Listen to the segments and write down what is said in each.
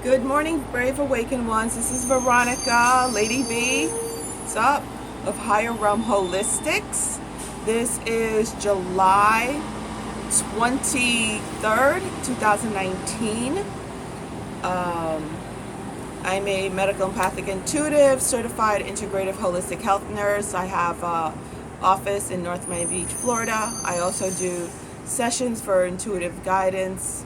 Good morning, brave awakened ones. This is Veronica, Lady V. What's up? Of Higher Realm Holistics. This is July 23rd, 2019. I'm a medical empathic intuitive, certified integrative holistic health nurse. I have an office in North Miami Beach, Florida. I also do sessions for intuitive guidance,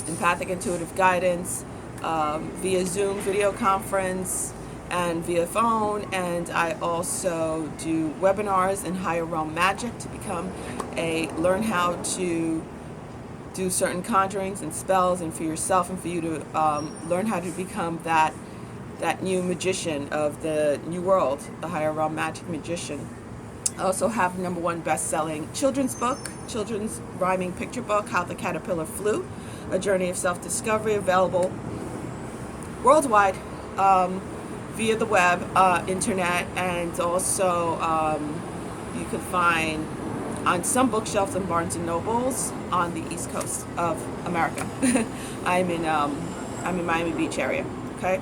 empathic intuitive guidance, via Zoom video conference and via phone, and I also do webinars in Higher Realm Magic to learn how to do certain conjurings and spells, and for yourself and for you to learn how to become that new magician of the new world, the Higher Realm Magic magician. I also have #1 best-selling children's book, children's rhyming picture book, How the Caterpillar Flew, A Journey of Self-Discovery, available worldwide via the web, internet, and also you can find on some bookshelves in Barnes and Nobles on the East Coast of America. I'm in Miami Beach area. Okay.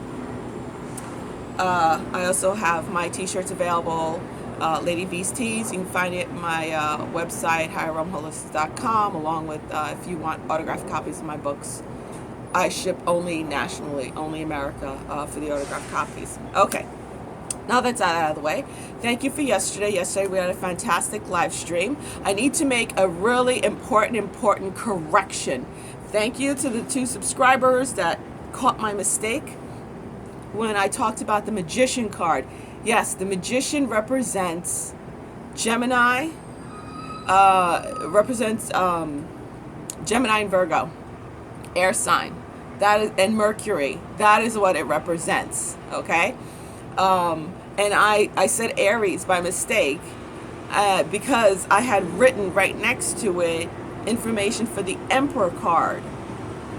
I also have my T-shirts available. Lady V's Tees. You can find it on my website, higherrealmholistics.com, along with if you want autographed copies of my books. I ship only nationally, only America, for the autographed copies. Okay, now that's out of the way. Thank you for yesterday. Yesterday we had a fantastic live stream. I need to make a really important correction. Thank you to the 2 subscribers that caught my mistake when I talked about the Magician card. Yes, the Magician represents Gemini, Gemini and Virgo, air sign. That is, and Mercury. That is what it represents. Okay, and I said Aries by mistake because I had written right next to it information for the Emperor card,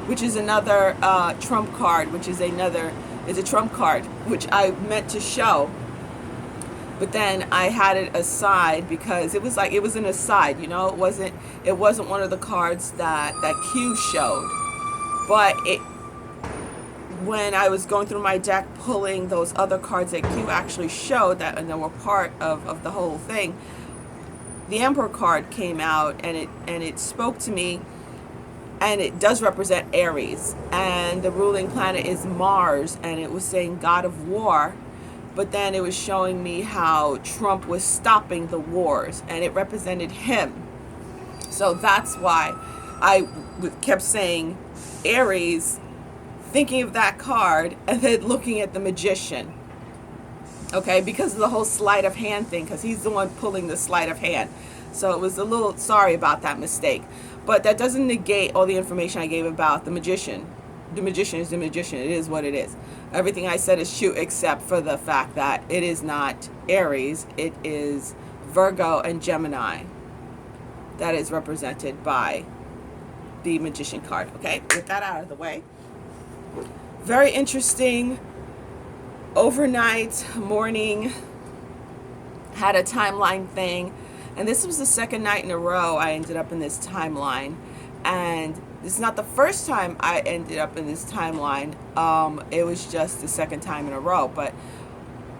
which is another trump card, is a trump card, which I meant to show. But then I had it aside because it was an aside, you know. It wasn't one of the cards that Q showed. But when I was going through my deck pulling those other cards that Q actually showed and they were part of the whole thing, the Emperor card came out and it spoke to me, and it does represent Aries, and the ruling planet is Mars, and it was saying God of War. But then it was showing me how Trump was stopping the wars, and it represented him. So that's why I kept saying Aries, thinking of that card, and then looking at the Magician. Okay, because of the whole sleight of hand thing, because he's the one pulling the sleight of hand. So it was a little sorry about that mistake. But that doesn't negate all the information I gave about the Magician. The Magician is the Magician. It is what it is. Everything I said is true except for the fact that it is not Aries. It is Virgo and Gemini. That is represented by the Magician card. Okay, with that out of the way. Very interesting. Overnight, morning, had a timeline thing. And this was the second night in a row I ended up in this timeline. And this is not the first time I ended up in this timeline. It was just the second time in a row. But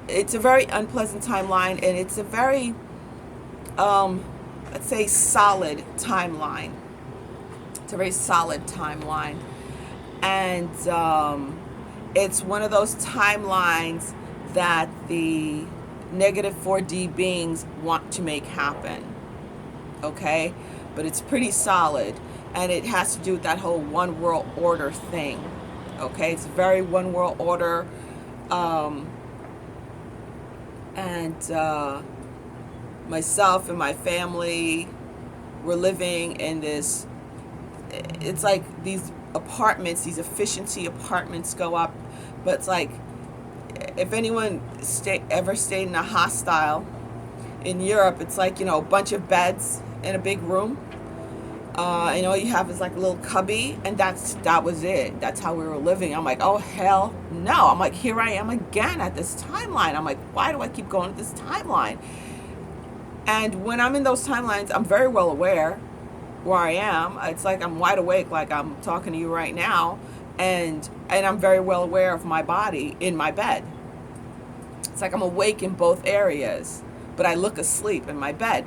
it's a very unpleasant timeline, and it's a very, let's say, solid timeline. It's a very solid timeline. And it's one of those timelines that the negative 4D beings want to make happen. Okay? But it's pretty solid. And it has to do with that whole one world order thing. Okay, it's very one world order. Myself and my family were living in this, it's like these apartments, these efficiency apartments go up. But it's like, if anyone ever stayed in a hostel in Europe, it's like, a bunch of beds in a big room. And all you have is like a little cubby, and that was it. That's how we were living. I'm like, oh hell no. I'm like, here I am again at this timeline. I'm like, why do I keep going to this timeline? And when I'm in those timelines, I'm very well aware where I am. It's like I'm wide awake, like I'm talking to you right now. and I'm very well aware of my body in my bed. It's like I'm awake in both areas, but I look asleep in my bed.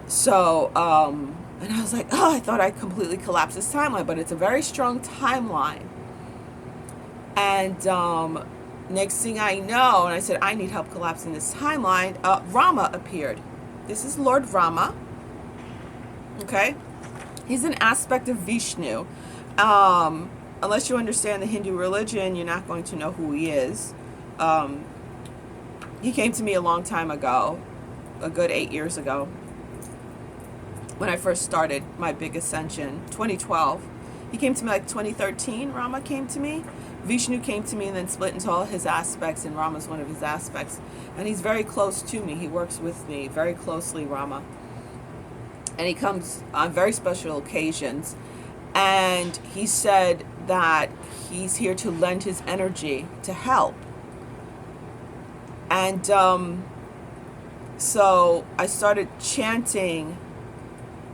So, and I was like, oh, I thought I completely collapsed this timeline, but it's a very strong timeline. And next thing I know, and I said, I need help collapsing this timeline, Rama appeared. This is Lord Rama. Okay? He's an aspect of Vishnu. Unless you understand the Hindu religion, you're not going to know who he is. He came to me a long time ago, a good 8 years ago, when I first started my big ascension, 2012. He came to me like 2013, Rama came to me. Vishnu came to me and then split into all his aspects, and Rama's one of his aspects. And he's very close to me. He works with me very closely, Rama. And he comes on very special occasions. And he said that he's here to lend his energy to help. And so I started chanting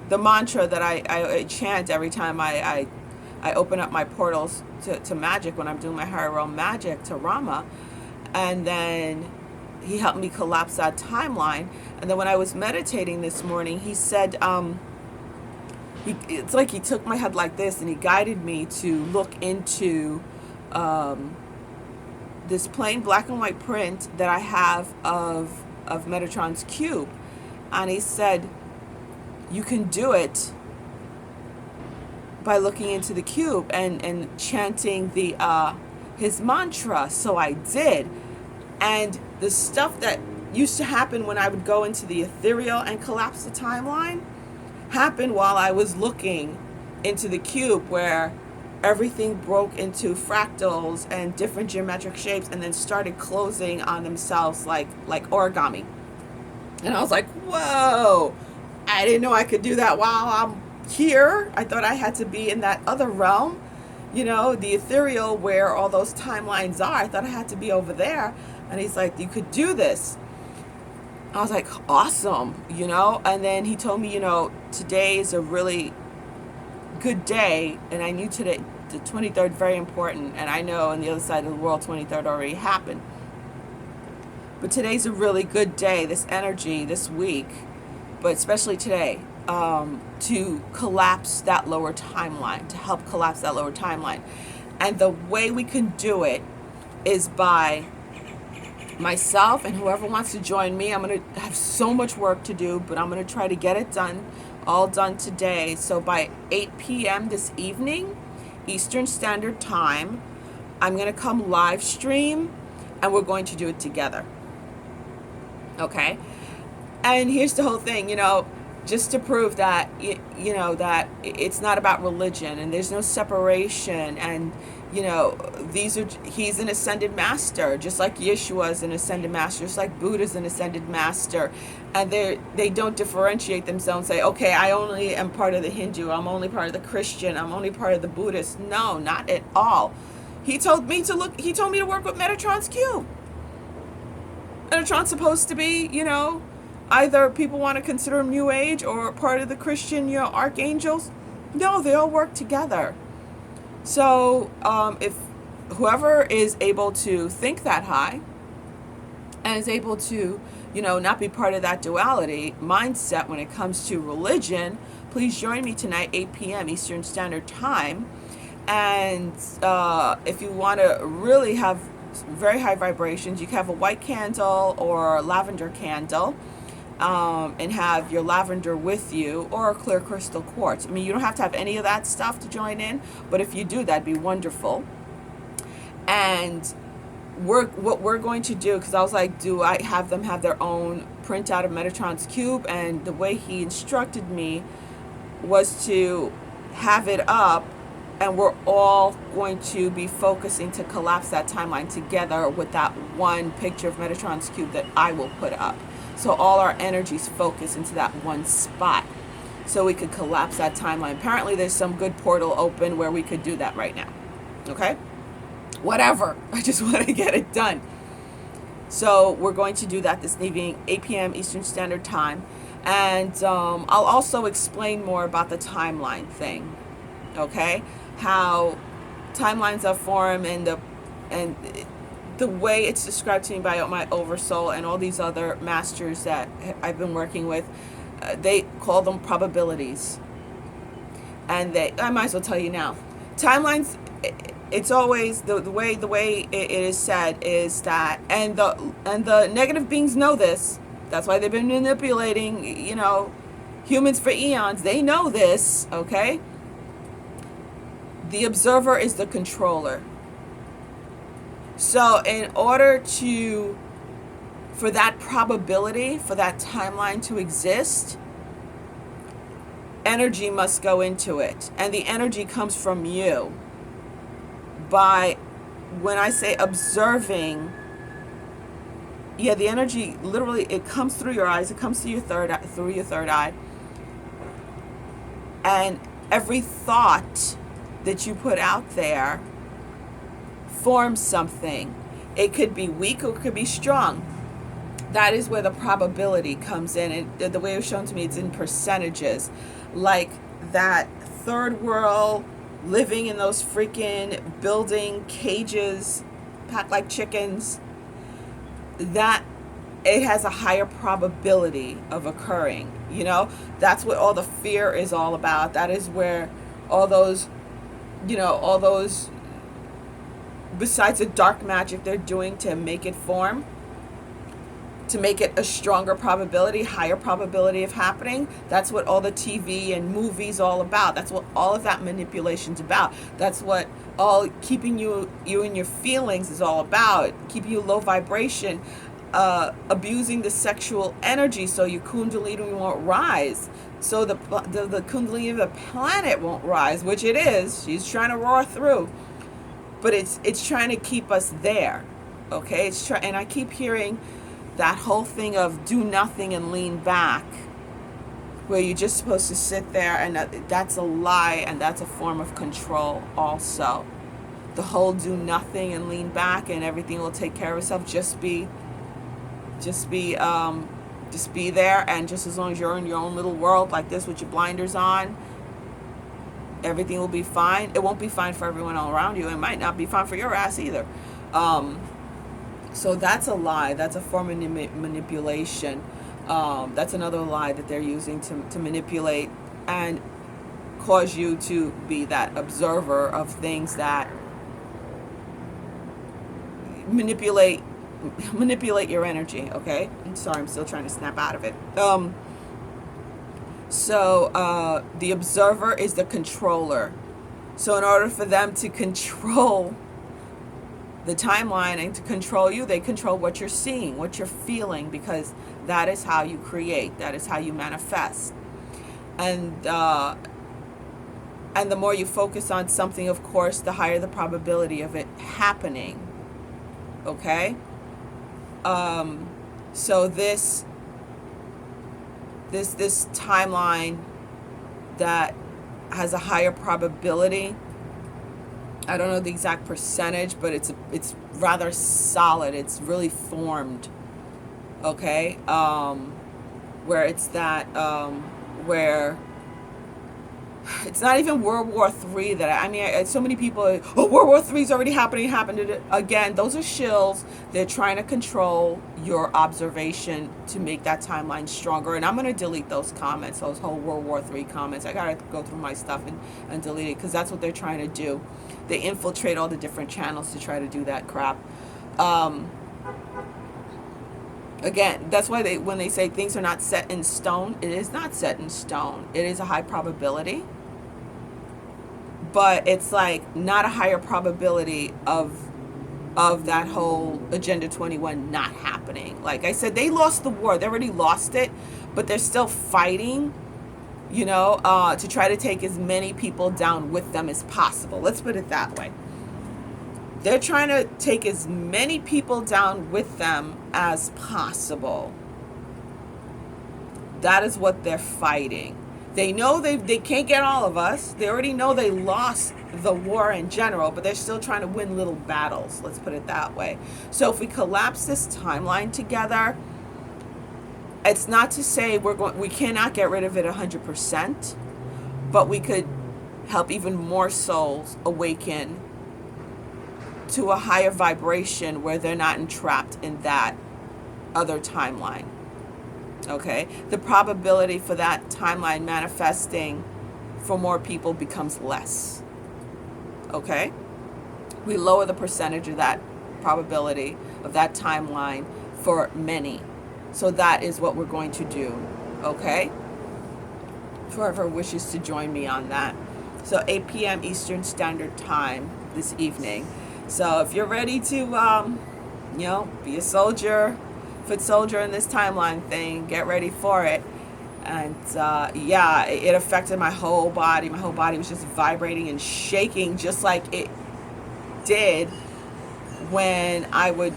the mantra that I chant every time I open up my portals to magic when I'm doing my higher realm magic to Rama. And then he helped me collapse that timeline. And then when I was meditating this morning, he said, it's like he took my head like this and he guided me to look into this plain black and white print that I have of Metatron's cube. And he said, you can do it by looking into the cube and chanting the his mantra. So I did. And the stuff that used to happen when I would go into the ethereal and collapse the timeline happened while I was looking into the cube, where everything broke into fractals and different geometric shapes and then started closing on themselves like origami. And I was like, whoa, I didn't know I could do that while I'm here. I thought I had to be in that other realm, you know, the ethereal where all those timelines are. I thought I had to be over there. And he's like, you could do this. I was like, awesome, you know. And then he told me, you know, today is a really good day. And I knew today, the 23rd, very important. And I know on the other side of the world, 23rd already happened. But today's a really good day, this energy, this week, but especially today, to collapse that lower timeline, to help collapse that lower timeline. And the way we can do it is by myself and whoever wants to join me. I'm going to have so much work to do, but I'm going to try to get it done, all done today. So by 8 p.m. this evening, Eastern Standard Time, I'm going to come live stream and we're going to do it together. Okay? And here's the whole thing, you know, just to prove that, you know, that it's not about religion and there's no separation. And, you know, he's an ascended master, just like Yeshua is an ascended master, just like Buddha's an ascended master. And they don't differentiate themselves and say, okay, I only am part of the Hindu, I'm only part of the Christian, I'm only part of the Buddhist. No, not at all. He told me to work with Metatron's cube. Metatron's supposed to be, you know, either people want to consider him New Age or part of the Christian, you know, archangels. No, they all work together. So if whoever is able to think that high and is able to, you know, not be part of that duality mindset when it comes to religion, please join me tonight, 8 p.m. Eastern Standard Time. And if you want to really have very high vibrations, you can have a white candle or a lavender candle. And have your lavender with you, or a clear crystal quartz. I mean, you don't have to have any of that stuff to join in, but if you do, that'd be wonderful. And what we're going to do, because I was like, do I have them have their own printout of Metatron's cube? And the way he instructed me was to have it up, and we're all going to be focusing to collapse that timeline together with that one picture of Metatron's cube that I will put up. So all our energies focus into that one spot so we could collapse that timeline. Apparently there's some good portal open where we could do that right now. Okay? Whatever. I just want to get it done. So we're going to do that this evening, 8 p.m. Eastern Standard Time. And I'll also explain more about the timeline thing. Okay? How timelines are formed, and the way it's described to me by my oversoul and all these other masters that I've been working with, they call them probabilities. And I might as well tell you now, timelines, it's always the way it is said is that, and the negative beings know this. That's why they've been manipulating, humans for eons. They know this, okay? The observer is the controller. So in order for that probability, for that timeline to exist, energy must go into it. And the energy comes from you. When I say observing, the energy, literally, it comes through your eyes. It comes through your third eye. And every thought that you put out there forms something. It could be weak or it could be strong. That is where the probability comes in. And the way it was shown to me, it's in percentages. Like that third world, living in those freaking building cages packed like chickens, that it has a higher probability of occurring. That's what all the fear is all about. That is where all those, besides the dark magic they're doing to make it form, to make it a stronger probability, higher probability of happening. That's what all the TV and movies all about. That's what all of that manipulation's about. That's what all keeping you in your feelings is all about. Keeping you low vibration, abusing the sexual energy so your kundalini won't rise. So the kundalini of the planet won't rise, which it is. She's trying to roar through. But it's trying to keep us there. Okay? And I keep hearing that whole thing of do nothing and lean back, where you're just supposed to sit there, and that's a lie, and that's a form of control also. The whole do nothing and lean back and everything will take care of itself. Just be there, and just as long as you're in your own little world like this with your blinders on, everything will be fine. It won't be fine for everyone all around you. It might not be fine for your ass either. So that's a lie. That's a form of manipulation. That's another lie that they're using to manipulate and cause you to be that observer of things that manipulate your energy. Okay? I'm sorry, I'm still trying to snap out of it. So the observer is the controller. So in order for them to control the timeline and to control you, they control what you're seeing, what you're feeling, because that is how you create. That is how you manifest. And the more you focus on something, of course, the higher the probability of it happening. Okay? So this timeline that has a higher probability, I don't know the exact percentage, but it's rather solid. It's really formed. Okay? Where it's that, where it's not even World War III so many people, World War III is already happened again. Those are shills. They're trying to control your observation to make that timeline stronger. And I'm going to delete those comments, those whole World War III comments. I got to go through my stuff and delete it, because that's what they're trying to do. They infiltrate all the different channels to try to do that crap. Again, that's why when they say things are not set in stone, it is not set in stone. It is a high probability. But it's like not a higher probability of that whole Agenda 21 not happening. Like I said, they lost the war. They already lost it, but they're still fighting, to try to take as many people down with them as possible. Let's put it that way. They're trying to take as many people down with them as possible. That is what they're fighting. They know they can't get all of us. They already know they lost the war in general, but they're still trying to win little battles. Let's put it that way. So if we collapse this timeline together, it's not to say we cannot get rid of it 100%, but we could help even more souls awaken to a higher vibration where they're not entrapped in that other timeline. Okay? The probability for that timeline manifesting for more people becomes less. Okay? We lower the percentage of that probability of that timeline for many. So that is what we're going to do. Okay? Whoever wishes to join me on that. So 8 p.m. Eastern Standard Time this evening. So if you're ready to, be a soldier, foot soldier in this timeline thing, get ready for it. And it affected my whole body. My whole body was just vibrating and shaking, just like it did when I would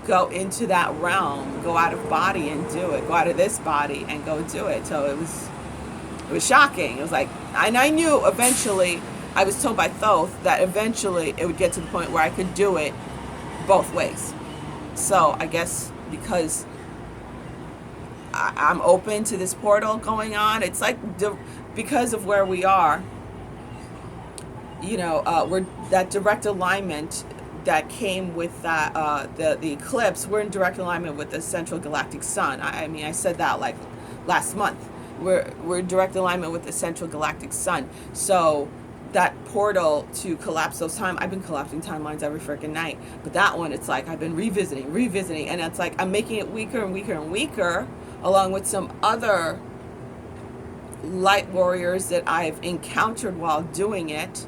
go into that realm, go out of body and do it, go out of this body and go do it. So it was shocking. It was like, and I knew eventually, I was told by Thoth that eventually it would get to the point where I could do it both ways. So I guess because I'm open to this portal going on, it's like because of where we are, we're that direct alignment that came with that the eclipse. We're in direct alignment with the central galactic sun. I mean, I said that like last month. We're in direct alignment with the central galactic sun. So that portal to collapse those I've been collapsing timelines every freaking night, but that one, it's like I've been revisiting, and it's like I'm making it weaker and weaker and weaker, along with some other light warriors that I've encountered while doing it.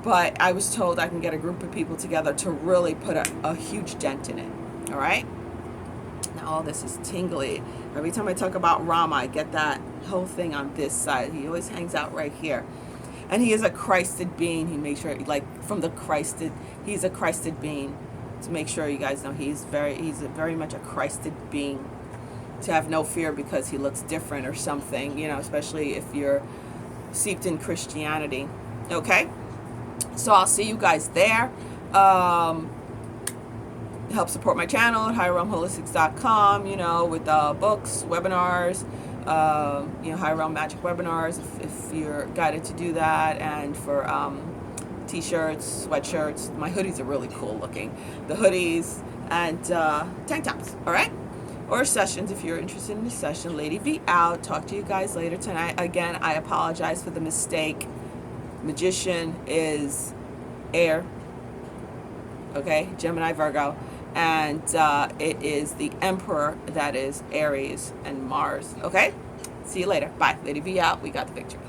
But I was told I can get a group of people together to really put a huge dent in it. All right? Now all this is tingly. Every time I talk about Rama, I get that whole thing on this side. He always hangs out right here. And he is a Christed being. He makes sure, like, from the Christed, he's a Christed being. To make sure you guys know, he's very much a Christed being. To have no fear because he looks different or something, especially if you're steeped in Christianity. Okay? So I'll see you guys there. Help support my channel at higherrealmholistics.com, with books, webinars, Higher Realm Magic webinars if you're guided to do that, and for t-shirts, sweatshirts. My hoodies are really cool looking. The hoodies and tank tops, all right? Or sessions if you're interested in a session. Lady V out. Talk to you guys later tonight. Again, I apologize for the mistake. Magician is air, okay, Gemini, Virgo, and it is the Emperor that is Aries and Mars. Okay, see you later. Bye. Lady V out. We got the victory.